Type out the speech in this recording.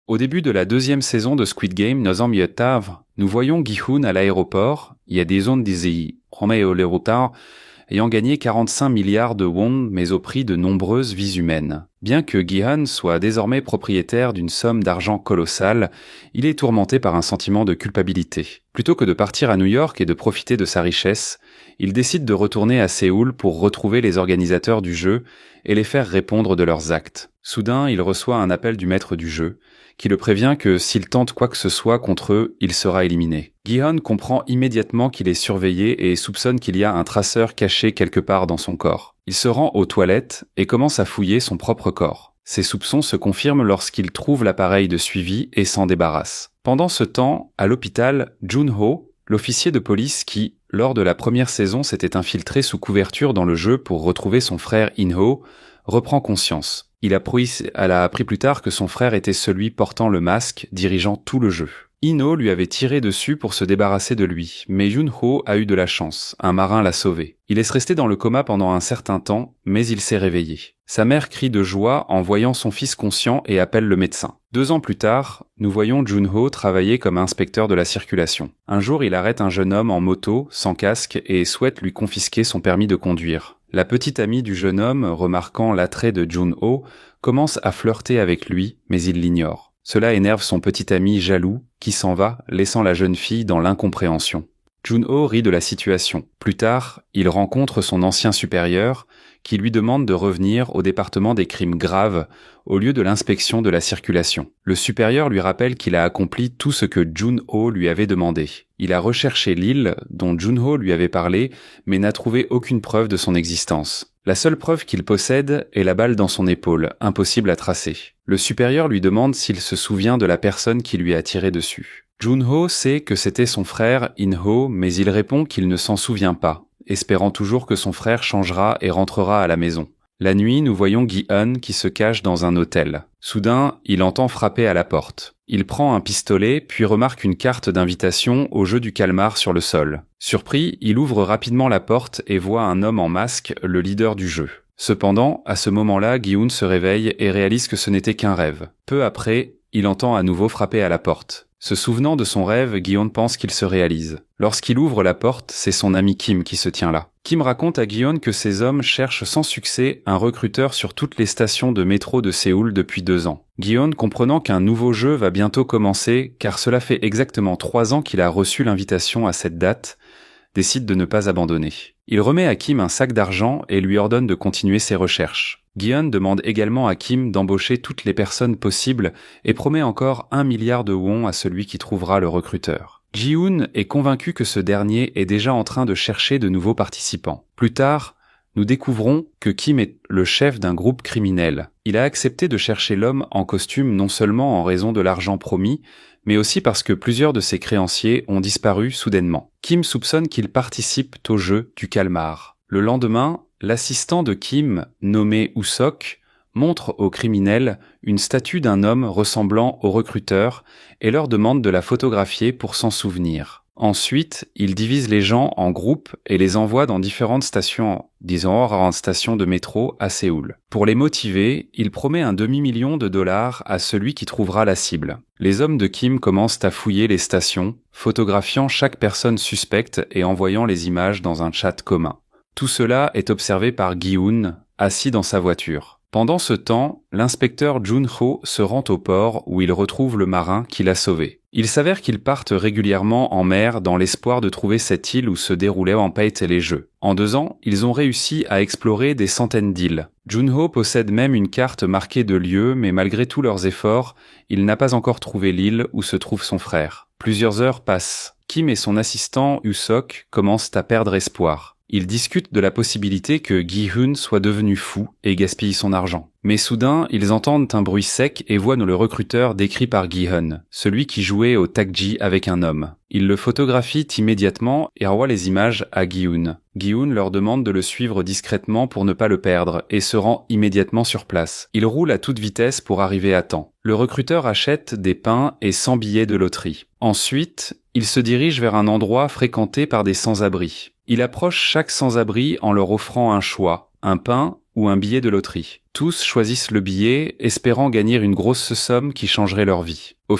Au début de la deuxième saison de Squid Game, nous voyons Gi-hun à l'aéroport. Il y a des zones d'Izei, ayant gagné 45 milliards de won, mais au prix de nombreuses vies humaines. Bien que Gi-hun soit désormais propriétaire d'une somme d'argent colossale, il est tourmenté par un sentiment de culpabilité. Plutôt que de partir à New York et de profiter de sa richesse, il décide de retourner à Séoul pour retrouver les organisateurs du jeu et les faire répondre de leurs actes. Soudain, il reçoit un appel du maître du jeu, qui le prévient que s'il tente quoi que ce soit contre eux, il sera éliminé. Gi-hun comprend immédiatement qu'il est surveillé et soupçonne qu'il y a un traceur caché quelque part dans son corps. Il se rend aux toilettes et commence à fouiller son propre corps. Ses soupçons se confirment lorsqu'il trouve l'appareil de suivi et s'en débarrasse. Pendant ce temps, à l'hôpital, Jun-ho, l'officier de police qui, lors de la première saison, s'était infiltré sous couverture dans le jeu pour retrouver son frère In-ho, reprend conscience. Elle a appris plus tard que son frère était celui portant le masque, dirigeant tout le jeu. In-ho lui avait tiré dessus pour se débarrasser de lui, mais Jun-ho a eu de la chance, un marin l'a sauvé. Il est resté dans le coma pendant un certain temps, mais il s'est réveillé. Sa mère crie de joie en voyant son fils conscient et appelle le médecin. 2 ans plus tard, nous voyons Jun-ho travailler comme inspecteur de la circulation. Un jour, il arrête un jeune homme en moto, sans casque, et souhaite lui confisquer son permis de conduire. La petite amie du jeune homme, remarquant l'attrait de Jun-ho, commence à flirter avec lui, mais il l'ignore. Cela énerve son petit ami jaloux, qui s'en va, laissant la jeune fille dans l'incompréhension. Jun-ho rit de la situation. Plus tard, il rencontre son ancien supérieur, qui lui demande de revenir au département des crimes graves, au lieu de l'inspection de la circulation. Le supérieur lui rappelle qu'il a accompli tout ce que Jun-ho lui avait demandé. Il a recherché l'île dont Jun-ho lui avait parlé, mais n'a trouvé aucune preuve de son existence. La seule preuve qu'il possède est la balle dans son épaule, impossible à tracer. Le supérieur lui demande s'il se souvient de la personne qui lui a tiré dessus. Jun-ho sait que c'était son frère In-ho, mais il répond qu'il ne s'en souvient pas, espérant toujours que son frère changera et rentrera à la maison. La nuit, nous voyons Gi-hun qui se cache dans un hôtel. Soudain, il entend frapper à la porte. Il prend un pistolet, puis remarque une carte d'invitation au jeu du calmar sur le sol. Surpris, il ouvre rapidement la porte et voit un homme en masque, le leader du jeu. Cependant, à ce moment-là, Gi-hun se réveille et réalise que ce n'était qu'un rêve. Peu après, il entend à nouveau frapper à la porte. Se souvenant de son rêve, Gi-hun pense qu'il se réalise. Lorsqu'il ouvre la porte, c'est son ami Kim qui se tient là. Kim raconte à Gi-hun que ces hommes cherchent sans succès un recruteur sur toutes les stations de métro de Séoul depuis 2 ans. Gi-hun, comprenant qu'un nouveau jeu va bientôt commencer, car cela fait exactement 3 ans qu'il a reçu l'invitation à cette date, décide de ne pas abandonner. Il remet à Kim un sac d'argent et lui ordonne de continuer ses recherches. Gi-hun demande également à Kim d'embaucher toutes les personnes possibles et promet encore 1 milliard de won à celui qui trouvera le recruteur. Ji-hoon est convaincu que ce dernier est déjà en train de chercher de nouveaux participants. Plus tard, nous découvrons que Kim est le chef d'un groupe criminel. Il a accepté de chercher l'homme en costume non seulement en raison de l'argent promis, mais aussi parce que plusieurs de ses créanciers ont disparu soudainement. Kim soupçonne qu'il participe au jeu du calmar. Le lendemain, l'assistant de Kim, nommé Usok, montre aux criminels une statue d'un homme ressemblant au recruteur et leur demande de la photographier pour s'en souvenir. Ensuite, il divise les gens en groupes et les envoie dans différentes stations, stations de métro à Séoul. Pour les motiver, il promet un demi-million de dollars à celui qui trouvera la cible. Les hommes de Kim commencent à fouiller les stations, photographiant chaque personne suspecte et envoyant les images dans un chat commun. Tout cela est observé par Gi-hun, assis dans sa voiture. Pendant ce temps, l'inspecteur Jun-ho se rend au port où il retrouve le marin qui l'a sauvé. Il s'avère qu'ils partent régulièrement en mer dans l'espoir de trouver cette île où se déroulaient en fait les jeux. En 2 ans, ils ont réussi à explorer des centaines d'îles. Jun-ho possède même une carte marquée de lieux, mais malgré tous leurs efforts, il n'a pas encore trouvé l'île où se trouve son frère. Plusieurs heures passent. Kim et son assistant Usok commencent à perdre espoir. Ils discutent de la possibilité que Gi-hun soit devenu fou et gaspille son argent. Mais soudain, ils entendent un bruit sec et voient le recruteur décrit par Gi-hun, celui qui jouait au takji avec un homme. Ils le photographient immédiatement et envoient les images à Gi-hun. Gi-hun leur demande de le suivre discrètement pour ne pas le perdre et se rend immédiatement sur place. Il roule à toute vitesse pour arriver à temps. Le recruteur achète des pains et 100 billets de loterie. Ensuite, il se dirige vers un endroit fréquenté par des sans-abri. Il approche chaque sans-abri en leur offrant un choix, un pain ou un billet de loterie. Tous choisissent le billet, espérant gagner une grosse somme qui changerait leur vie. Au